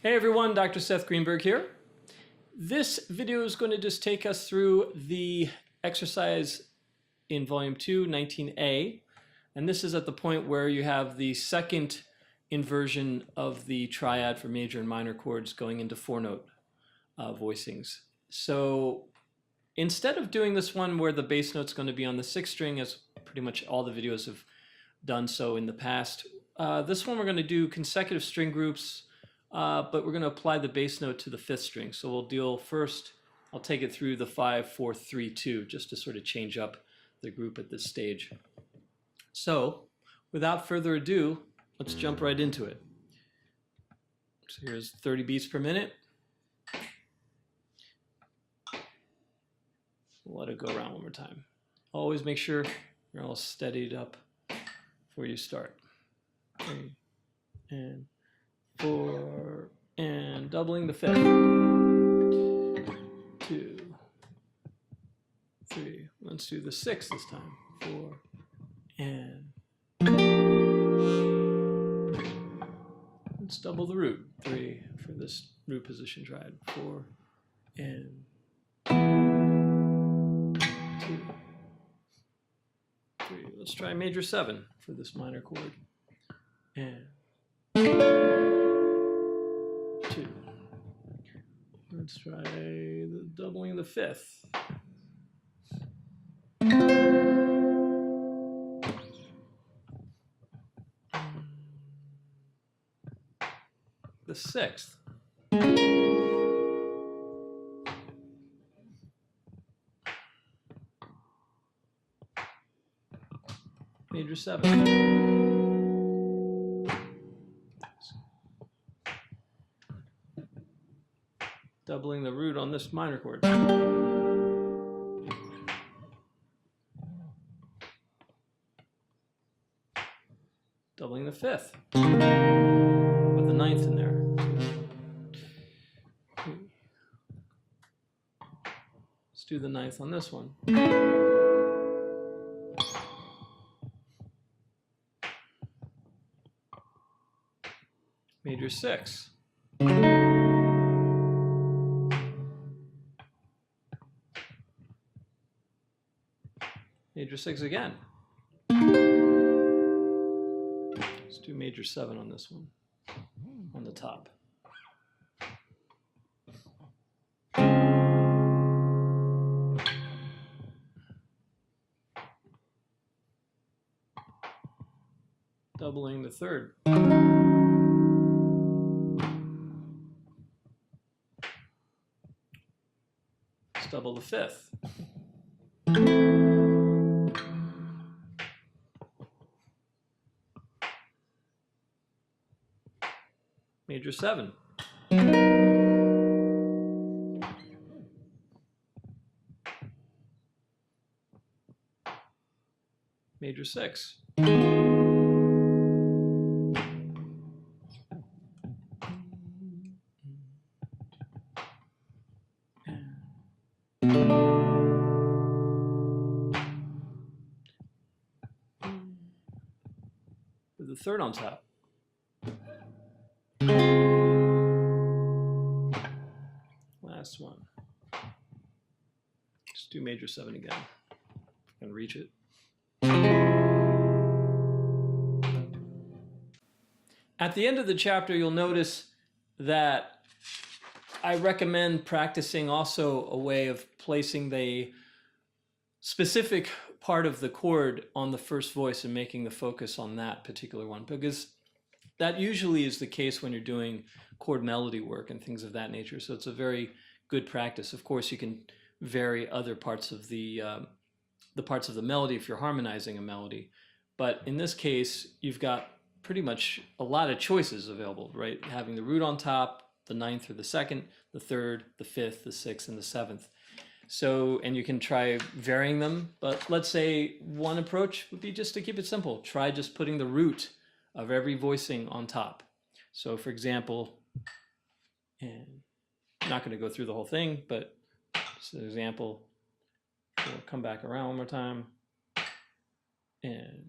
Hey everyone, Dr. Seth Greenberg here. This video is going to just take us through the exercise in Volume 2, 19A. And this is at the point where you have the second inversion of the triad for major and minor chords going into four-note voicings. So instead of doing this one where the bass note's going to be on the sixth string, as pretty much all the videos have done so in the past, this one we're going to do consecutive string groups, but we're going to apply the bass note to the fifth string. So we'll deal first, I'll take it through the 5, 4, 3, 2, just to sort of change up the group at this stage. So without further ado, let's jump right into it. So here's 30 beats per minute. We'll let it go around one more time. Always make sure you're all steadied up before you start. 3 and 4 and doubling the fifth. 2, 3. Let's do the sixth this time. 4 and let's double the root. 3 for this root position triad. 4 and 2, 3. Let's try major 7 for this minor chord. And 2. Let's try the doubling the fifth. The sixth. Major 7. Doubling the root on this minor chord. Doubling the fifth. With the ninth in there. 2, 3. Let's do the ninth on this one. Major 6. Major 6 again. Let's do major 7 on this one, on the top. Doubling the third. Let's double the fifth. Major 7. Major 6. With the third on top. Last one. Just do major 7 again. If I can reach it. At the end of the chapter, you'll notice that I recommend practicing also a way of placing the specific part of the chord on the first voice and making the focus on that particular one, because that usually is the case when you're doing chord melody work and things of that nature. So it's a very good practice. Of course, you can vary other parts of the parts of the melody if you're harmonizing a melody. But in this case, you've got pretty much a lot of choices available, right? Having the root on top, the ninth or the second, the third, the fifth, the sixth, and the seventh. So, and you can try varying them. But let's say one approach would be just to keep it simple. Try just putting the root of every voicing on top. So for example, and I'm not going to go through the whole thing, but just an example, we'll come back around one more time and